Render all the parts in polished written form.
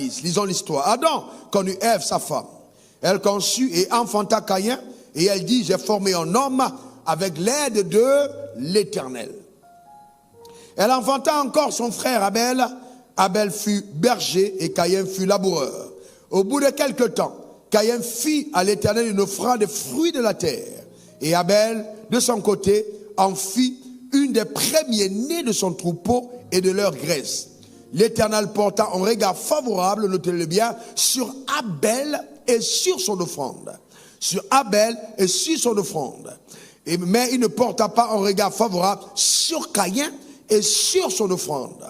jadis, lisons l'histoire, Adam connut Ève, sa femme. Elle conçut et enfanta Caïn, et elle dit, j'ai formé un homme avec l'aide de l'Éternel. Elle enfanta encore son frère Abel. Abel fut berger et Caïn fut laboureur. Au bout de quelque temps, Caïn fit à l'Éternel une offrande des fruits de la terre. Et Abel, de son côté, en fit une des premiers-nés de son troupeau et de leur graisse. L'Éternel porta un regard favorable, notez-le bien, sur Abel et sur son offrande. Sur Abel et sur son offrande. Mais il ne porta pas un regard favorable sur Caïn et sur son offrande.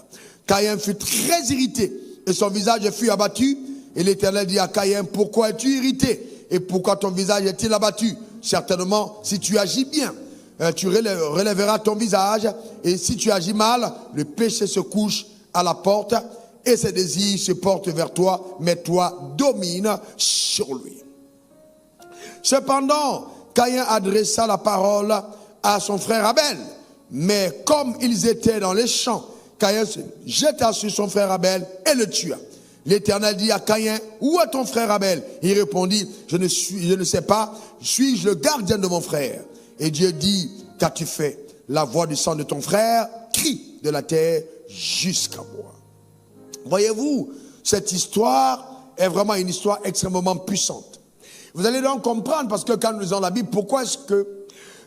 Caïn fut très irrité et son visage fut abattu. Et l'Éternel dit à Caïn, pourquoi es-tu irrité? Et pourquoi ton visage est-il abattu? Certainement, si tu agis bien, tu relèveras ton visage. Et si tu agis mal, le péché se couche à la porte et ses désirs se portent vers toi, mais toi domine sur lui. Cependant, Caïn adressa la parole à son frère Abel. Mais comme ils étaient dans les champs, Caïn se jeta sur son frère Abel et le tua. L'Éternel dit à Caïn, où est ton frère Abel? Il répondit, je ne sais pas, suis-je le gardien de mon frère? Et Dieu dit, qu'as-tu fait? La voix du sang de ton frère crie de la terre jusqu'à moi. Voyez-vous, cette histoire est vraiment une histoire extrêmement puissante. Vous allez donc comprendre, parce que quand nous lisons la Bible, pourquoi est-ce que,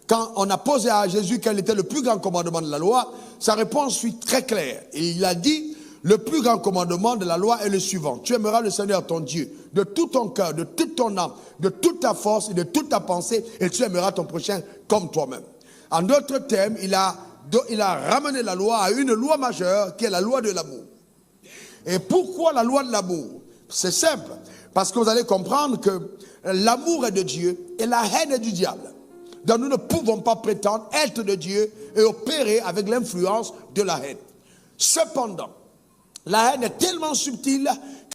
quand on a posé à Jésus quel était le plus grand commandement de la loi, sa réponse fut très claire. Et il a dit, le plus grand commandement de la loi est le suivant. Tu aimeras le Seigneur ton Dieu de tout ton cœur, de toute ton âme, de toute ta force et de toute ta pensée, et tu aimeras ton prochain comme toi-même. En d'autres termes, il a ramené la loi à une loi majeure qui est la loi de l'amour. Et pourquoi la loi de l'amour? C'est simple, parce que vous allez comprendre que l'amour est de Dieu et la haine est du diable. Donc nous ne pouvons pas prétendre être de Dieu et opérer avec l'influence de la haine. Cependant, la haine est tellement subtile